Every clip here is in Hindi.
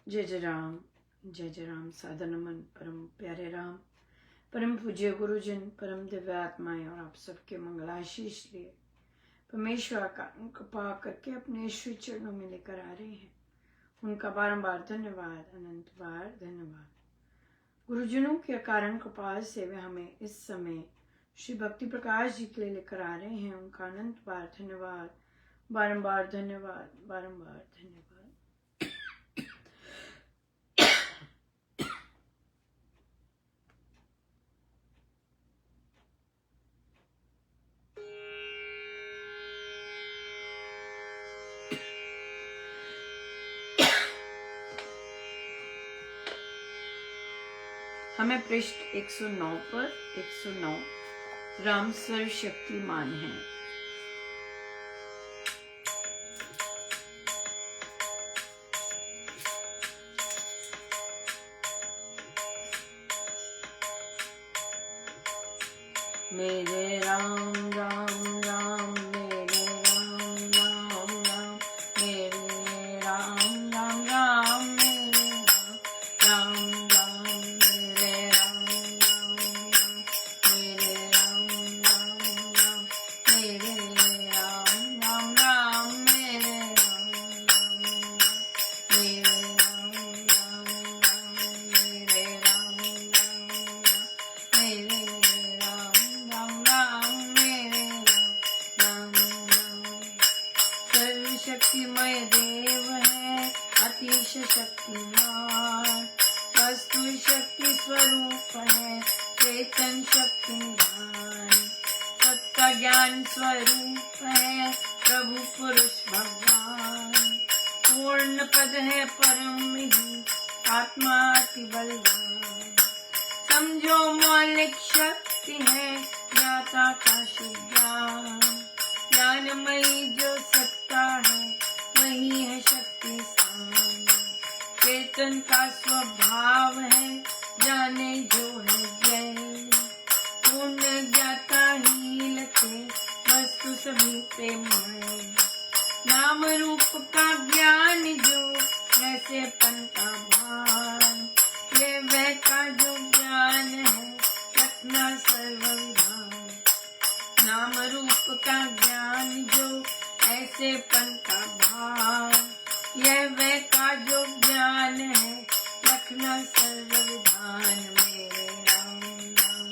जय जय राम। सादर नमन परम प्यारे राम, परम पूज्य गुरुजन, परम दिव्य आत्माएं और आप सबके मंगलाशीष लिए परमेश्वर का कृपा करके अपने श्री चरणों में लेकर आ रहे हैं। उनका बारंबार धन्यवाद, अनंत बार धन्यवाद। गुरुजनों के कारण कृपा से वे हमें इस समय श्री भक्ति प्रकाश जी के लिए लेकर आ रहे हैं। उनका अनंत बार धन्यवाद, बारंबार धन्यवाद, बारंबार धन्यवाद। हमें पृष्ठ 109 पर 109 राम सर्वशक्तिमान है। मेरे राम राम राम, मेरे राम राम राम, मेरे राम राम राम, मेरे राम राम, मेरे राम राम राम, मेरे राम राम राम, मेरे राम राम राम, मेरे राम राम राम, मेरे राम राम राम, मेरे राम राम राम, मेरे शक्तिमय देव है अतिशय शक्तिमान, वस्तु शक्ति स्वरूप है चेतन शक्ति निधान, सत्ता ज्ञान स्वरूप है प्रभु पुरुष भगवान, पूर्ण पद है परम ही आत्मा अति बलवान, समझो मौलिक शक्ति है ज्ञाता का शुभ ज्ञान, ज्ञानमयी जो सत्ता है वही है शक्ति स्थान, चेतन का स्वभाव है जाने जो है जय, पूर्ण ज्ञाता ही लखे वस्तु सभी प्रेममय, नाम रूप का ज्ञान जो ऐसे पन का भान, ये वह का जो ज्ञान है रखना सर्वविधान, नाम रूप का ज्ञान जो ऐसे पन का भान, यह वह का जो ज्ञान है रखना सर्वविधान, मेरे राम राम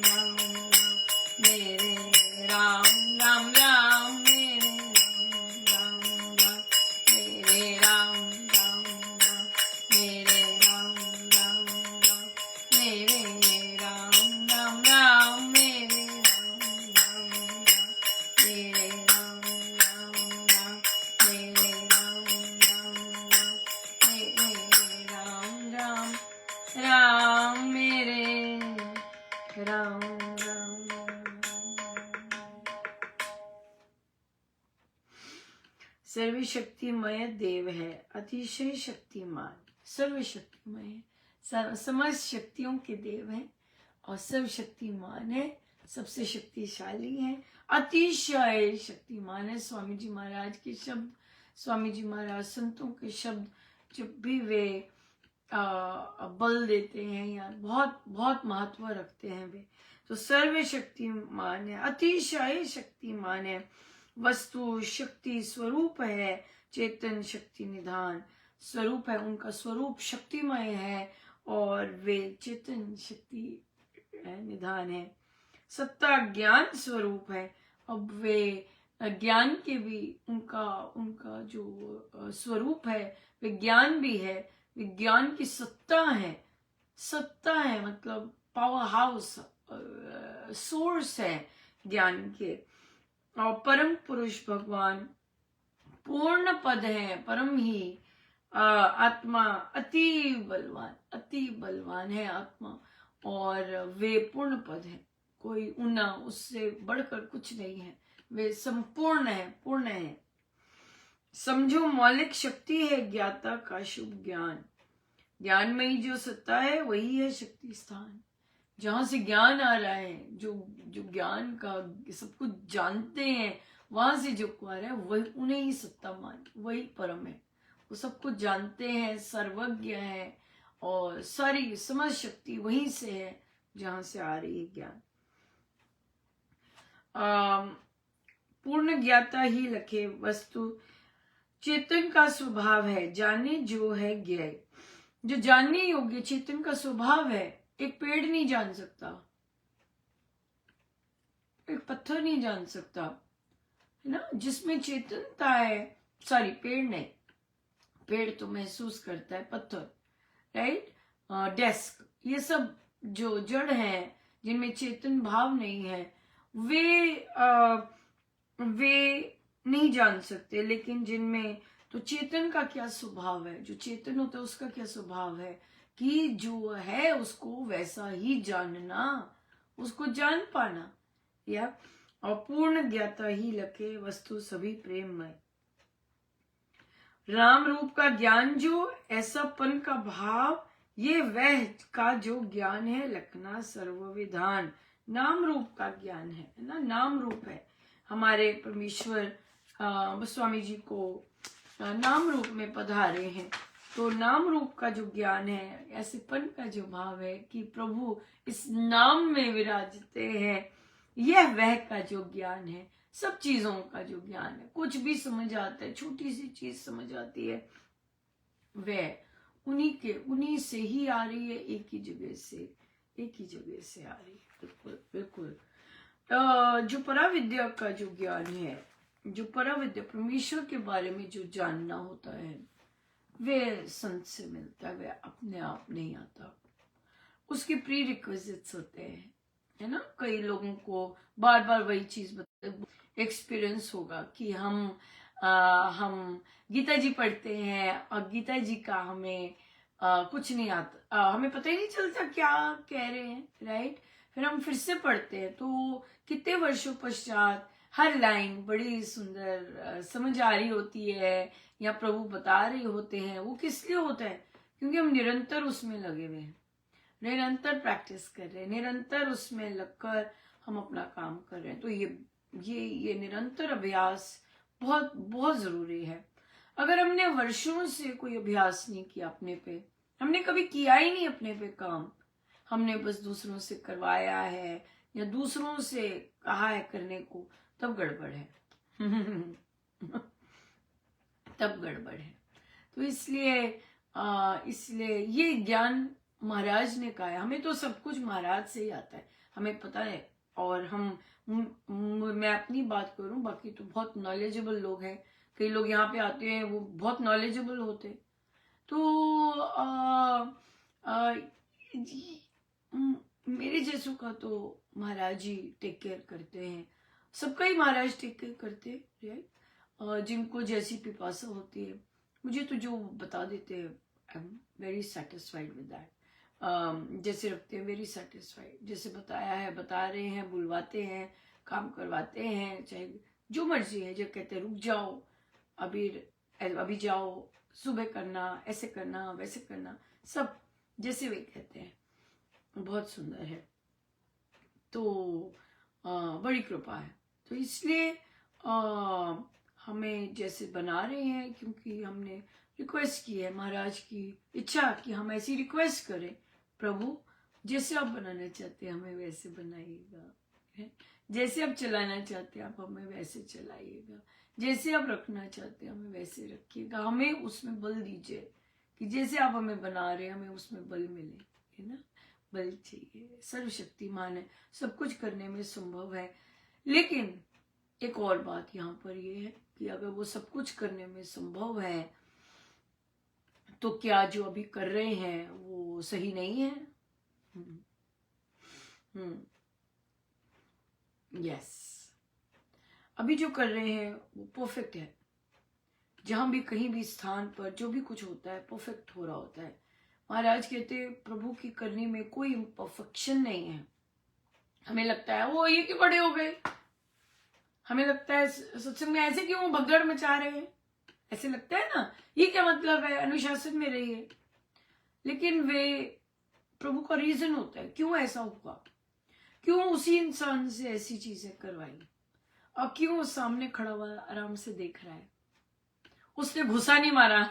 राम, मेरे राम राम राम, मेरे राम राम राम, मेरे राम राम राम, मेरे राम राम राम, मेरे राम राम राम, मेरे राम राम राम, मेरे राम राम राम, मेरे राम राम राम, मेरे राम राम राम, मेरे राम राम राम, मेरे राम राम। सर्वशक्तिमय देव है अतिशय शक्तिमान, सर्वशक्तिमय है, समस्त शक्तियों के देव है और सर्वशक्तिमान है, सबसे शक्तिशाली है, अतिशय शक्तिमान है। स्वामी जी महाराज के शब्द, स्वामी जी महाराज संतों के शब्द जब भी वे बल देते हैं या बहुत बहुत महत्व रखते हैं वे, तो सर्वशक्तिमान है, अतिशय शक्तिमान है, वस्तु शक्ति स्वरूप है चेतन शक्ति निधान, स्वरूप है उनका, स्वरूप शक्तिमय है और वे चेतन शक्ति निधान है, सत्ता ज्ञान स्वरूप है। अब वे ज्ञान के भी उनका जो स्वरूप है वे ज्ञान भी है, विज्ञान की सत्ता है मतलब पावर हाउस, सोर्स है ज्ञान के, और परम पुरुष भगवान पूर्ण पद है, परम ही आत्मा अति बलवान है आत्मा, और वे पूर्ण पद है, कोई उना उससे बढ़कर कुछ नहीं है, वे संपूर्ण है, पूर्ण है। समझो मौलिक शक्ति है ज्ञाता का शुभ ज्ञान, ज्ञानमयी जो सत्ता है वही है शक्ति स्थान, जहां से ज्ञान आ रहा है, जो ज्ञान का सब कुछ जानते हैं, वहां से जो कुआर है वही, उन्हें ही सत्ता मान, वही परम है, वो सब कुछ जानते हैं, सर्वज्ञ है, और सारी समझ शक्ति वहीं से है जहां से आ रही है ज्ञान। पूर्ण ज्ञाता ही लखे वस्तु, चेतन का स्वभाव है जाने जो है ज्ञेय। जो जानने योग्य चेतन का स्वभाव है, एक पेड़ नहीं जान सकता, एक पत्थर नहीं जान सकता, है ना। जिसमें चेतनता है, सॉरी पेड़ नहीं, पेड़ तो महसूस करता है, पत्थर, राइट, डेस्क, ये सब जो जड़ है जिनमें चेतन भाव नहीं है, वे नहीं जान सकते। लेकिन जिनमें तो चेतन का क्या स्वभाव है, जो चेतन होता है उसका क्या स्वभाव है कि जो है उसको वैसा ही जानना, उसको जान पाना, या और पूर्ण ज्ञाता ही लखे वस्तु सभी प्रेममय। राम रूप का ज्ञान जो ऐसापन का भाव, ये वह का जो ज्ञान है लखना सर्वविधान। नाम रूप का ज्ञान है ना, नाम रूप है हमारे परमेश्वर स्वामी जी को नाम रूप में पधारे हैं। तो नाम रूप का जो ज्ञान है, ऐसेपन का जो भाव है कि प्रभु इस नाम में विराजते हैं, यह वह का जो ज्ञान है, सब चीजों का जो ज्ञान है, कुछ भी समझ आता है, छोटी सी चीज समझ आती है, वह उन्हीं से ही आ रही है, एक ही जगह से आ रही है। बिल्कुल बिल्कुल। जो पराविद्या का जो ज्ञान है, जो पराविद्या परमेश्वर के बारे में जो जानना होता है, वे संत से मिलता है, वे अपने आप नहीं आता, उसके प्री रिक्विजिट्स होते हैं, है ना। कई लोगों को बार बार वही चीज एक्सपीरियंस होगा कि हम गीता जी पढ़ते हैं और गीता जी का हमें कुछ नहीं आता, हमें पता ही नहीं चलता क्या कह रहे हैं, राइट। फिर हम फिर से पढ़ते हैं तो कितने वर्षों पश्चात हर लाइन बड़ी सुंदर समझ आ रही होती है, या प्रभु बता रहे होते हैं। वो किस लिए होता है? क्योंकि हम निरंतर उसमें लगे हुए हैं, निरंतर प्रैक्टिस कर रहे हैं, निरंतर उसमें लगकर हम अपना काम कर रहे हैं। तो ये निरंतर अभ्यास बहुत बहुत जरूरी है। अगर हमने वर्षों से कोई अभ्यास नहीं किया अपने पे, हमने कभी किया ही नहीं अपने पे काम, हमने बस दूसरों से करवाया है या दूसरों से कहा है करने को, तब गड़बड़ है तब गड़बड़ है। तो इसलिए ये ज्ञान महाराज ने कहा है। हमें तो सब कुछ महाराज से ही आता है, हमें पता है। और मैं अपनी बात करूं, बाकी तो बहुत नॉलेजेबल लोग हैं, कई लोग यहाँ पे आते हैं वो बहुत नॉलेजेबल होते। तो मेरे जैसों का तो महाराज जी टेक केयर करते हैं, सबका ही महाराज टेक केयर करते हैं, राइट। जिनको जैसी पिपासा होती है, मुझे तो जो बता देते हैं, I am very satisfied with that. जैसे रखते हैं वेरी सेटिस्फाइड, जैसे बताया है बता रहे हैं, बुलवाते हैं, काम करवाते हैं, चाहे जो मर्जी है। जो कहते हैं रुक जाओ, अभी जाओ, सुबह करना, ऐसे करना, वैसे करना, सब जैसे वे कहते हैं, बहुत सुंदर है। तो बड़ी कृपा है। तो इसलिए हमें जैसे बना रहे हैं, क्योंकि हमने रिक्वेस्ट की है, महाराज की इच्छा कि हम ऐसी रिक्वेस्ट करें, प्रभु जैसे आप बनाना चाहते हैं हमें वैसे बनाइएगा, जैसे आप चलाना चाहते हैं आप हमें वैसे चलाइएगा, जैसे आप रखना चाहते हैं हमें वैसे रखिएगा। हमें उसमें बल दीजिए कि जैसे आप हमें बना रहे हैं हमें उसमें बल मिले, है ना। बल चाहिए, सर्वशक्तिमान है, सब कुछ करने में संभव है। लेकिन एक और बात यहाँ पर ये है कि अगर वो सब कुछ करने में संभव है, तो क्या जो अभी कर रहे हैं वो सही नहीं है? यस, अभी जो कर रहे हैं वो परफेक्ट है। जहां भी कहीं भी स्थान पर जो भी कुछ होता है परफेक्ट हो रहा होता है। महाराज कहते प्रभु की करनी में कोई परफेक्शन नहीं है। हमें लगता है वो ये क्यों बड़े हो गए, हमें लगता है सत्संग में ऐसे क्यों भगदड़ मचा रहे हैं, ऐसे लगता है ना, ये क्या मतलब है, अनुशासन में रहिए। लेकिन वे प्रभु का रीजन होता है क्यों ऐसा हुआ, क्यों उसी इंसान से ऐसी चीजें करवाई, और क्यों सामने खड़ा हुआ आराम से देख रहा है। उसने घुसा नहीं मारा।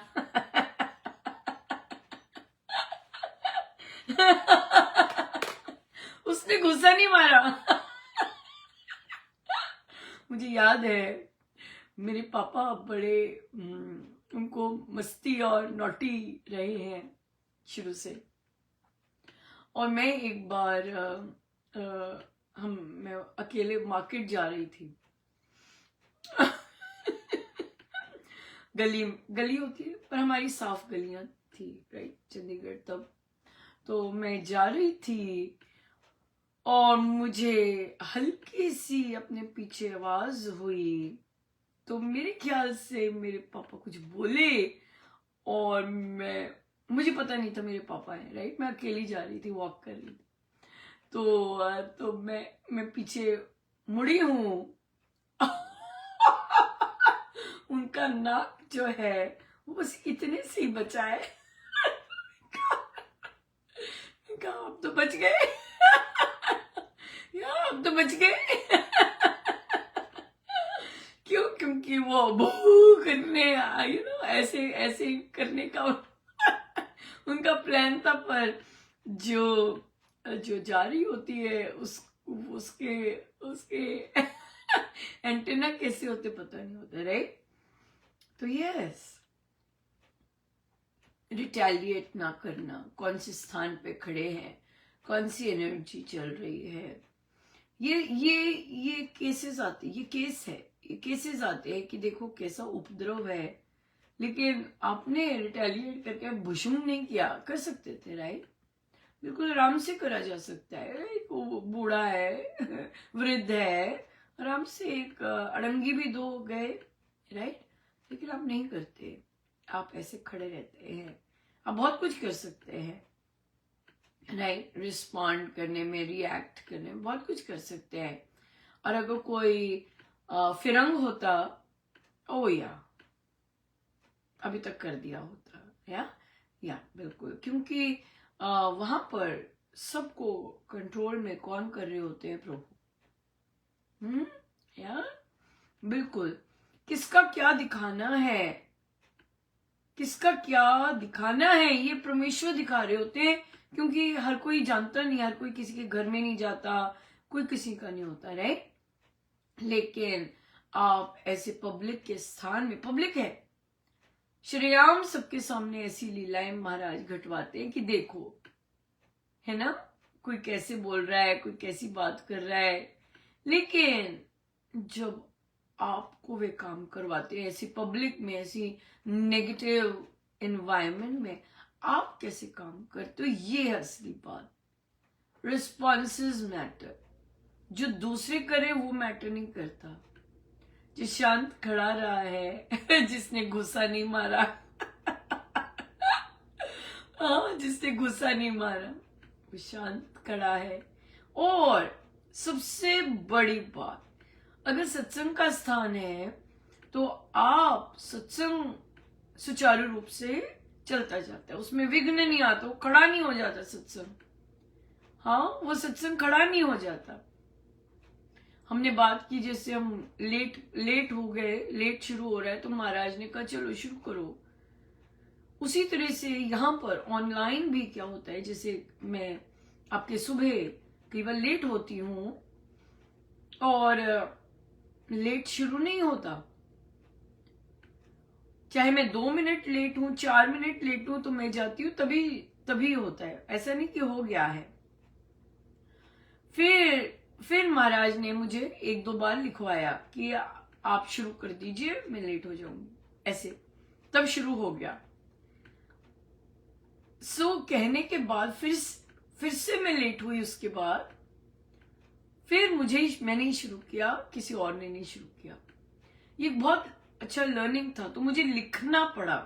उसने घुसा नहीं मारा। मुझे याद है मेरे पापा बड़े उनको मस्ती और नॉटी रहे हैं शुरू से। और मैं एक बार मैं अकेले मार्केट जा रही थी। गली गली होती है पर हमारी साफ गलियां थी, राइट, चंडीगढ़ तब। तो मैं जा रही थी और मुझे हल्की सी अपने पीछे आवाज हुई, तो मेरे ख्याल से मेरे पापा कुछ बोले और मुझे पता नहीं था मेरे पापा हैं, राइट। मैं अकेली जा रही थी, वॉक कर रही थी। तो मैं पीछे मुड़ी हूँ। उनका नाक जो है वो बस इतने से ही बचा है। कहा आप तो बच गए। यार आप तो बच गए। क्यों? क्योंकि वो बू करने ऐसे ऐसे करने का उनका प्लान था। पर जो जो जारी होती है उसके उसके एंटेना कैसे होते पता नहीं होता, राइट। तो यस, रिटेलिएट ना करना, कौन से स्थान पे खड़े हैं, कौन सी एनर्जी चल रही है, ये केसेस आते, ये केसेस आते हैं कि देखो कैसा उपद्रव है, लेकिन आपने रिटेलिएट करके भुशुम नहीं किया, कर सकते थे, राइट। बिल्कुल आराम से करा जा सकता है। वो बूढ़ा है, वृद्ध है, आराम से एक अड़ंगी भी दो गए, राइट। लेकिन आप नहीं करते, आप ऐसे खड़े रहते हैं। आप बहुत कुछ कर सकते हैं, राइट, रिस्पॉन्ड करने में, रिएक्ट करने में बहुत कुछ कर सकते हैं। और अगर कोई फिरंग होता, ओ या अभी तक कर दिया होता, या बिल्कुल। क्योंकि वहां पर सबको कंट्रोल में कौन कर रहे होते हैं? प्रभु। या बिल्कुल, किसका क्या दिखाना है, किसका क्या दिखाना है, ये परमेश्वर दिखा रहे होते हैं। क्योंकि हर कोई जानता नहीं, हर कोई किसी के घर में नहीं जाता, कोई किसी का नहीं होता, राइट। लेकिन आप ऐसे पब्लिक के स्थान में, पब्लिक है, श्रेयाम सबके सामने ऐसी लीलाएं महाराज घटवाते हैं कि देखो, है ना, कोई कैसे बोल रहा है, कोई कैसी बात कर रहा है। लेकिन जब आपको वे काम करवाते हैं ऐसी पब्लिक में, ऐसी नेगेटिव एनवायरनमेंट में, आप कैसे काम करते हो, ये है असली बात। Responses matter. जो दूसरे करे वो मैटर नहीं करता। जो शांत खड़ा रहा है, जिसने गुस्सा नहीं मारा, जिसने गुस्सा नहीं मारा, वो शांत खड़ा है। और सबसे बड़ी बात, अगर सत्संग का स्थान है तो आप सत्संग सुचारू रूप से चलता जाता है, उसमें विघ्न नहीं आता, वो खड़ा नहीं हो जाता सत्संग। वो सत्संग खड़ा नहीं हो जाता। हमने बात की, जैसे हम लेट हो गए, लेट शुरू हो रहा है, तो महाराज ने कहा चलो शुरू करो। उसी तरह से यहाँ पर ऑनलाइन भी क्या होता है, जैसे मैं आपके सुबह कई बार लेट होती हूँ और लेट शुरू नहीं होता, चाहे मैं 2 मिनट लेट हूं, 4 मिनट लेट हूं, तो मैं जाती हूँ तभी होता है, ऐसा नहीं कि हो गया है। फिर महाराज ने मुझे 1-2 बार लिखवाया कि आप शुरू कर दीजिए, मैं लेट हो जाऊंगी, ऐसे, तब शुरू हो गया। कहने के बाद फिर से मैं लेट हुई, उसके बाद फिर मैंने ही शुरू किया, किसी और ने नहीं शुरू किया। ये बहुत अच्छा लर्निंग था। तो मुझे लिखना पड़ा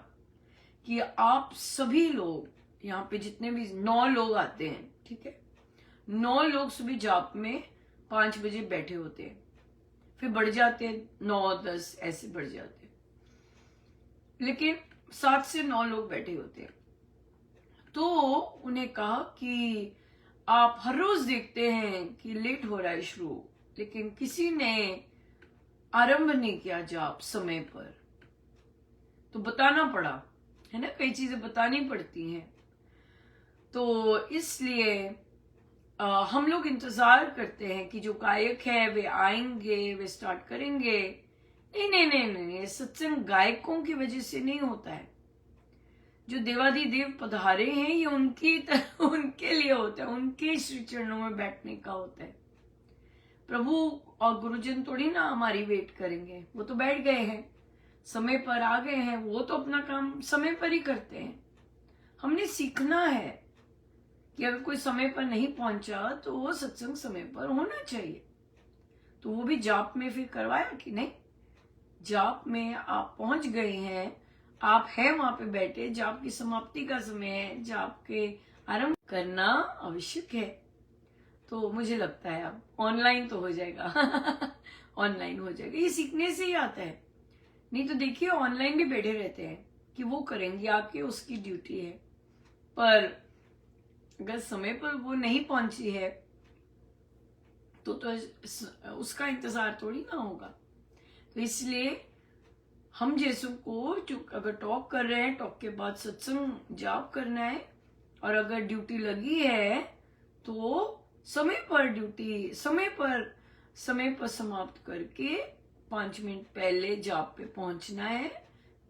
कि आप सभी लोग यहाँ पे, जितने भी 9 लोग आते हैं, ठीक है, 9 लोग सुबह जाप में 5 बजे बैठे होते हैं, फिर बढ़ जाते हैं 9-10, ऐसे बढ़ जाते हैं, लेकिन 7 से 9 लोग बैठे होते हैं। तो उन्हें कहा कि आप हर रोज देखते हैं कि लेट हो रहा है शुरू, लेकिन किसी ने आरंभ नहीं किया जाप समय पर। तो बताना पड़ा, है ना, कई चीजें बतानी पड़ती हैं। तो इसलिए हम लोग इंतजार करते हैं कि जो गायक है वे आएंगे, वे स्टार्ट करेंगे। नहीं नहीं नहीं नहीं, ये सत्संग गायकों की वजह से नहीं होता है। जो देवाधिदेव पधारे हैं ये उनके लिए होता है, उनके श्री चरणों में बैठने का होता है। प्रभु और गुरुजन थोड़ी ना हमारी वेट करेंगे, वो तो बैठ गए हैं, समय पर आ गए हैं, वो तो अपना काम समय पर ही करते हैं। हमने सीखना है कि अगर कोई समय पर नहीं पहुंचा तो वो सत्संग समय पर होना चाहिए। तो वो भी जाप में फिर करवाया कि नहीं, जाप में आप पहुंच गए हैं, आप हैं वहां पे बैठे, जाप की समाप्ति का समय है, जाप के आरंभ करना आवश्यक है। तो मुझे लगता है अब ऑनलाइन तो हो जाएगा ऑनलाइन हो जाएगा, ये सीखने से ही आता है। नहीं तो देखिए ऑनलाइन भी बैठे रहते हैं कि वो करेंगे आके, उसकी ड्यूटी है, पर अगर समय पर वो नहीं पहुंची है तो उसका इंतजार थोड़ी ना होगा। तो इसलिए हम जैसों को जो अगर टॉक कर रहे हैं, टॉक के बाद सत्संग जाप करना है, और अगर ड्यूटी लगी है तो समय पर ड्यूटी समय पर समाप्त करके 5 मिनट पहले जाप पे पहुंचना है,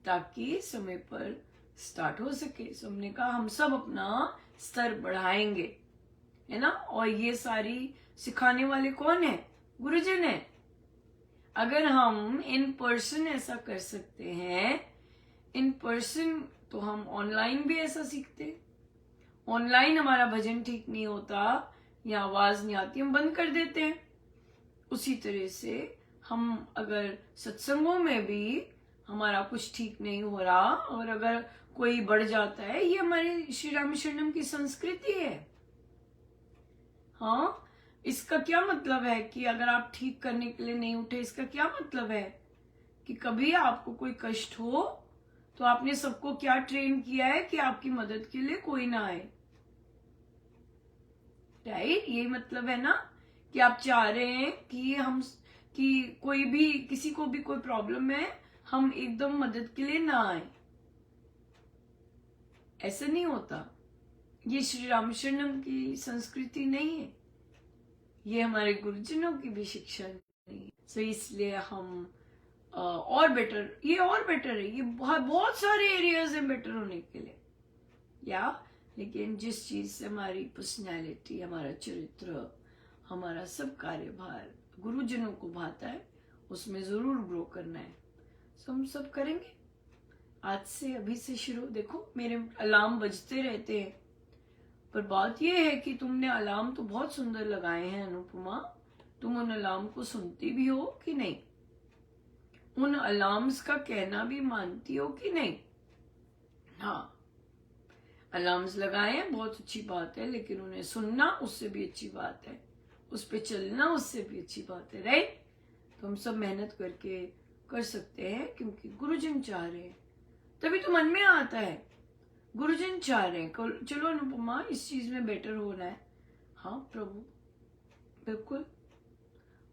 ताकि समय पर स्टार्ट हो सके। सो हमने कहा हम सब अपना स्तर बढ़ाएंगे, है ना। और ये सारी सिखाने वाले कौन है? गुरुजन है। अगर हम इन पर्सन ऐसा कर सकते हैं इन पर्सन, तो हम ऑनलाइन भी ऐसा सीखते। ऑनलाइन हमारा भजन ठीक नहीं होता या आवाज नहीं आती, हम बंद कर देते हैं। उसी तरह से हम अगर सत्संगों में भी हमारा कुछ ठीक नहीं हो रहा और अगर कोई बढ़ जाता है, ये हमारी श्री राम शरणम की संस्कृति है। हाँ, इसका क्या मतलब है कि अगर आप ठीक करने के लिए नहीं उठे, इसका क्या मतलब है कि कभी आपको कोई कष्ट हो तो आपने सबको क्या ट्रेन किया है कि आपकी मदद के लिए कोई ना आए, राइट। यही मतलब है ना कि आप चाह रहे हैं कि कोई भी, किसी को भी कोई प्रॉब्लम है, हम एकदम मदद के लिए ना आए। ऐसा नहीं होता, ये श्री राम शरणम की संस्कृति नहीं है, ये हमारे गुरुजनों की भी शिक्षा नहीं है। सो इसलिए हम और बेटर, ये और बेटर है, ये बहुत सारे एरियाज हैं बेटर होने के लिए, या लेकिन जिस चीज से हमारी पर्सनैलिटी, हमारा चरित्र, हमारा सब कार्यभार गुरुजनों को भाता है, उसमें जरूर ग्रो करना है। सो हम सब करेंगे आज से, अभी से शुरू। देखो मेरे अलार्म बजते रहते हैं, पर बात यह है कि तुमने अलार्म तो बहुत सुंदर लगाए हैं अनुपमा, तुम उन अलार्म को सुनती भी हो कि नहीं? उन अलार्म्स का कहना भी मानती हो कि नहीं? हाँ, अलार्म्स लगाए हैं, बहुत अच्छी बात है, लेकिन उन्हें सुनना उससे भी अच्छी बात है, उस पे चलना उससे भी अच्छी बात है, राइट। तो हम सब मेहनत करके कर सकते हैं, क्योंकि गुरुजन चाह रहे हैं, तभी तो मन में आता है गुरुजन चाह रहे हैं। चलो अनुपमा, इस चीज में बेटर होना है। हाँ प्रभु, बिल्कुल,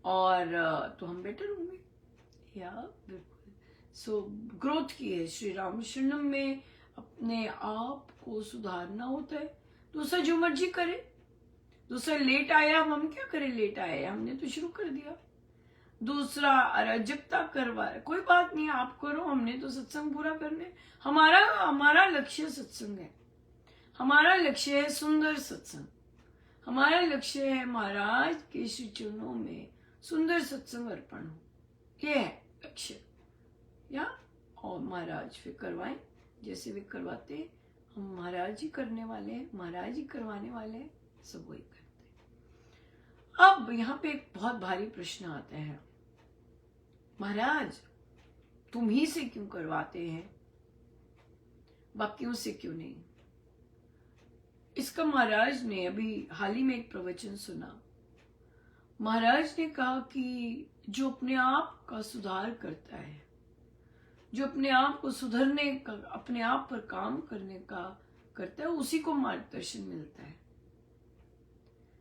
और तो हम बेटर होंगे, या बिल्कुल। सो ग्रोथ की है श्री राम शरणम में, अपने आप को सुधारना होता है। दूसरा जो मर्जी करे, दूसरा लेट आया, हम क्या करें, लेट आया, हमने तो शुरू कर दिया। दूसरा अराजकता करवा, कोई बात नहीं, आप करो, हमने तो सत्संग पूरा करने। हमारा लक्ष्य सत्संग है, हमारा लक्ष्य है सुंदर सत्संग, हमारा लक्ष्य है महाराज के श्री चरणों में सुंदर सत्संग अर्पण हो, ये है लक्ष्य। या और महाराज फिर करवाएं जैसे वे करवाते हैं, हम महाराज ही करने वाले हैं, महाराज ही करवाने वाले हैं, सब वही करते हैं। अब यहाँ पे एक बहुत भारी प्रश्न आता है, महाराज तुम ही से क्यों करवाते हैं, बाकियों से क्यों नहीं? इसका महाराज ने अभी हाल ही में एक प्रवचन सुना। महाराज ने कहा कि जो अपने आप का सुधार करता है, जो अपने आप को सुधरने का, अपने आप पर काम करने का करता है, उसी को मार्गदर्शन मिलता है,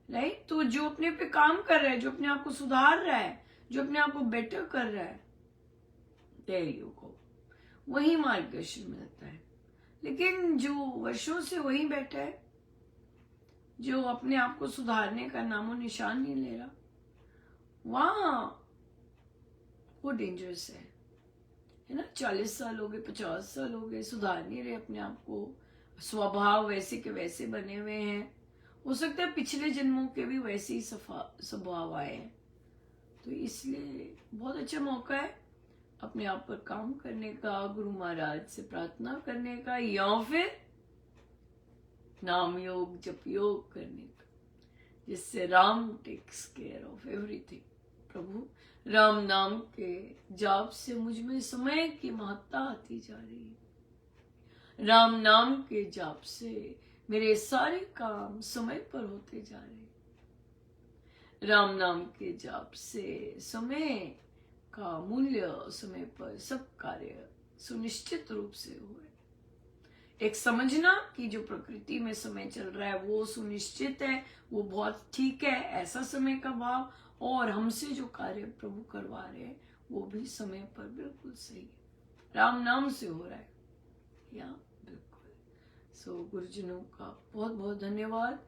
राइट। तो जो अपने पे काम कर रहा है, जो अपने आप को सुधार रहा है, जो अपने आप को बेटर कर रहा है, देयर यू गो, वही मार्गदर्शन मिलता है। लेकिन जो वर्षों से वहीं बैठा है, जो अपने आप को सुधारने का नामो निशान नहीं ले रहा, वहां वो डेंजरस है ना। 40 साल हो गए, 50 साल हो गए, सुधार नहीं रहे अपने आप को, स्वभाव वैसे के वैसे बने हुए हैं। हो सकता है पिछले जन्मों के भी वैसे ही स्वभाव आए हैं। तो इसलिए बहुत अच्छा मौका है अपने आप पर काम करने का, गुरु महाराज से प्रार्थना करने का, या फिर नाम योग जप योग करने का, जिससे Ram takes care of everything. प्रभु राम नाम के जाप से मुझ में समय की महत्ता आती जा रही है। राम नाम के जाप से मेरे सारे काम समय पर होते जा रहे हैं। राम नाम के जाप से समय का मूल्य, समय पर सब कार्य सुनिश्चित रूप से हो रहे। एक समझना कि जो प्रकृति में समय चल रहा है वो सुनिश्चित है, वो बहुत ठीक है, ऐसा समय का भाव, और हमसे जो कार्य प्रभु करवा रहे हैं वो भी समय पर बिल्कुल सही है, राम नाम से हो रहा है। या बिल्कुल। सो गुरुजनों का बहुत बहुत धन्यवाद।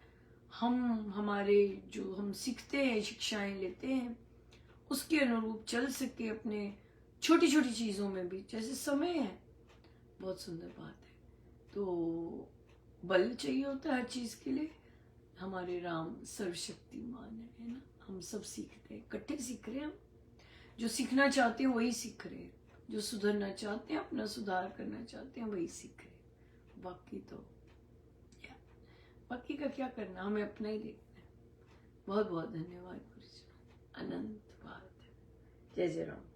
हमारे जो हम सीखते हैं, शिक्षाएं लेते हैं, उसके अनुरूप चल सके अपने छोटी छोटी चीजों में भी, जैसे समय है, बहुत सुंदर बात है। तो बल चाहिए होता है हर चीज के लिए। हमारे राम सर्वशक्तिमान है ना। हम सब सीखते हैं, इकट्ठे सीख रहे हैं। हम जो सीखना चाहते हैं वही सीख रहे हैं, जो सुधरना चाहते हैं, अपना सुधार करना चाहते हैं, वही सीख रहे हैं। बाकी का क्या करना, हमें अपना ही देखना है। बहुत बहुत धन्यवाद गुरु जी, अनंत बात है। जय जय राम।